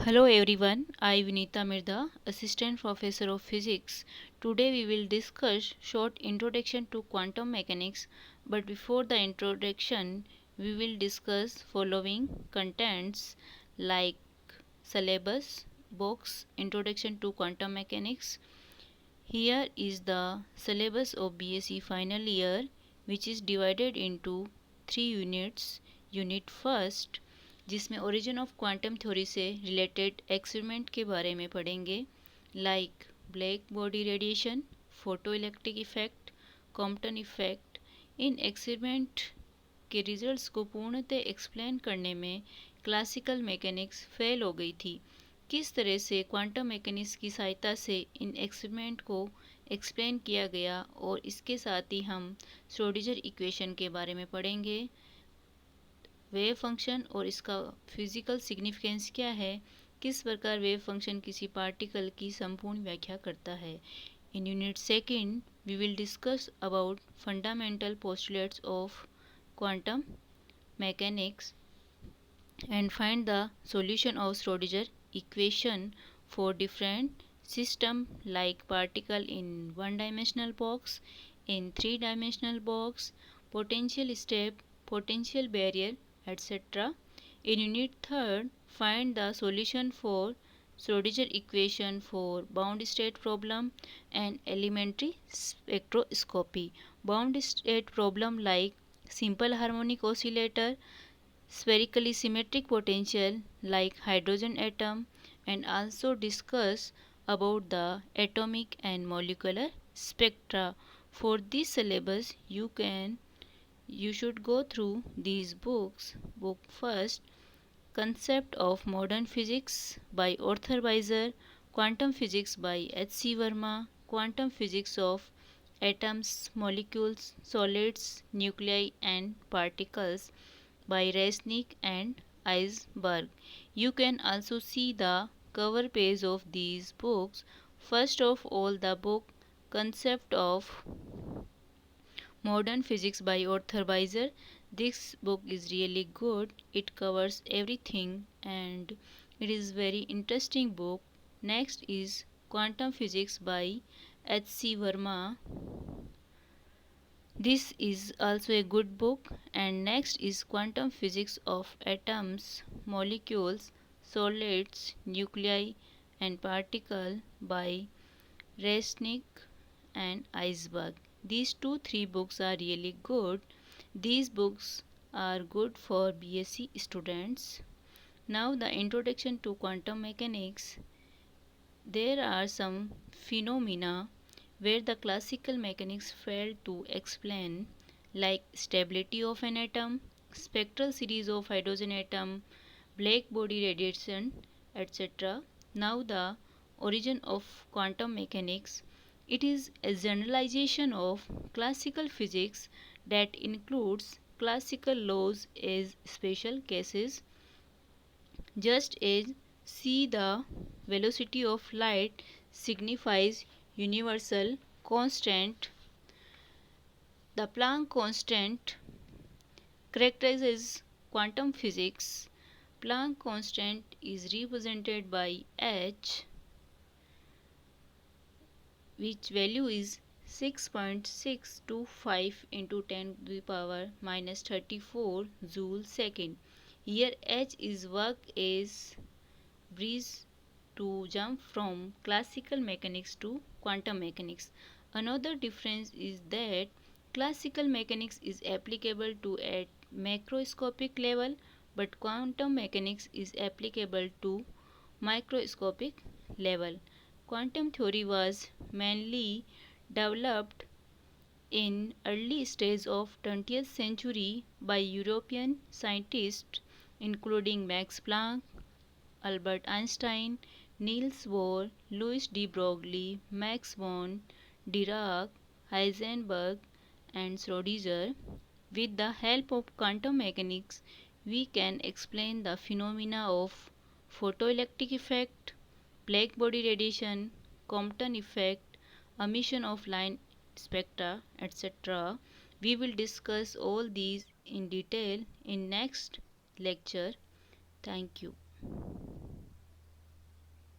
Hello everyone, I Vinita Mirda, Assistant Professor of Physics. Today we will discuss short introduction to quantum mechanics, but before the introduction we will discuss following contents like syllabus, books, introduction to quantum mechanics. Here is the syllabus of BSc final year, which is divided into 3 units. Unit first, जिसमें origin of quantum theory से related experiment के बारे में पढ़ेंगे, like black body radiation, photo electric effect, Compton effect. इन experiment के results को पूर्णतः एक्सप्लेन करने में क्लासिकल मैकेनिक्स फेल हो गई थी। किस तरह से क्वांटम मैकेनिक्स की सहायता से इन एक्सपेरिमेंट को एक्सप्लेन किया गया, और इसके साथ ही हम श्रोडिंजर इक्वेशन के बारे में पढ़ेंगे, वेव फंक्शन और इसका फिजिकल सिग्निफिकेंस क्या है, किस प्रकार वेव फंक्शन किसी पार्टिकल की संपूर्ण व्याख्या करता है। In unit second we will discuss about fundamental postulates of quantum mechanics and find the solution of Schrodinger equation for different system like particle in one-dimensional box, in three-dimensional box, potential step, potential barrier, etc. In unit third, find the solution for Schrodinger equation for bound state problem and elementary spectroscopy. Bound state problem like simple harmonic oscillator, spherically symmetric potential like hydrogen atom, and also discuss about the atomic and molecular spectra. For this syllabus you should go through these books. Book first, Concept of Modern Physics by Arthur Weiser, Quantum Physics by H.C. Verma, Quantum Physics of Atoms, Molecules, Solids, Nuclei and Particles by Resnick and Iceberg. You can also see the cover page of these books. First of all, the book Concept of Modern Physics by Arthur Weiser. This book is really good. It covers everything and it is very interesting book. Next is Quantum Physics by H.C. Verma. This is also a good book. And next is Quantum Physics of Atoms, Molecules, Solids, Nuclei and Particles by Resnick and Iceberg. These three books are really good. These books are good for BSc students. Now the introduction to quantum mechanics. There are some phenomena where the classical mechanics failed to explain, like stability of an atom, spectral series of hydrogen atom, black body radiation, etc. Now the origin of quantum mechanics. It is a generalization of classical physics that includes classical laws as special cases, just as c, the velocity of light, signifies universal constant. The Planck constant characterizes quantum physics. Planck constant is represented by h, which value is 6.625 into 10 to the power minus 34 joule second. Here h is work as bridge to jump from classical mechanics to quantum mechanics. Another difference is that classical mechanics is applicable to at macroscopic level, but quantum mechanics is applicable to microscopic level. Quantum theory was mainly developed in early stage of 20th century by European scientists including Max Planck, Albert Einstein, Niels Bohr, Louis de Broglie, Max von Dirac, Heisenberg and Schrödinger. With the help of quantum mechanics, we can explain the phenomena of photoelectric effect, black body radiation, Compton effect, emission of line spectra, etc. We will discuss all these in detail in next lecture. Thank you.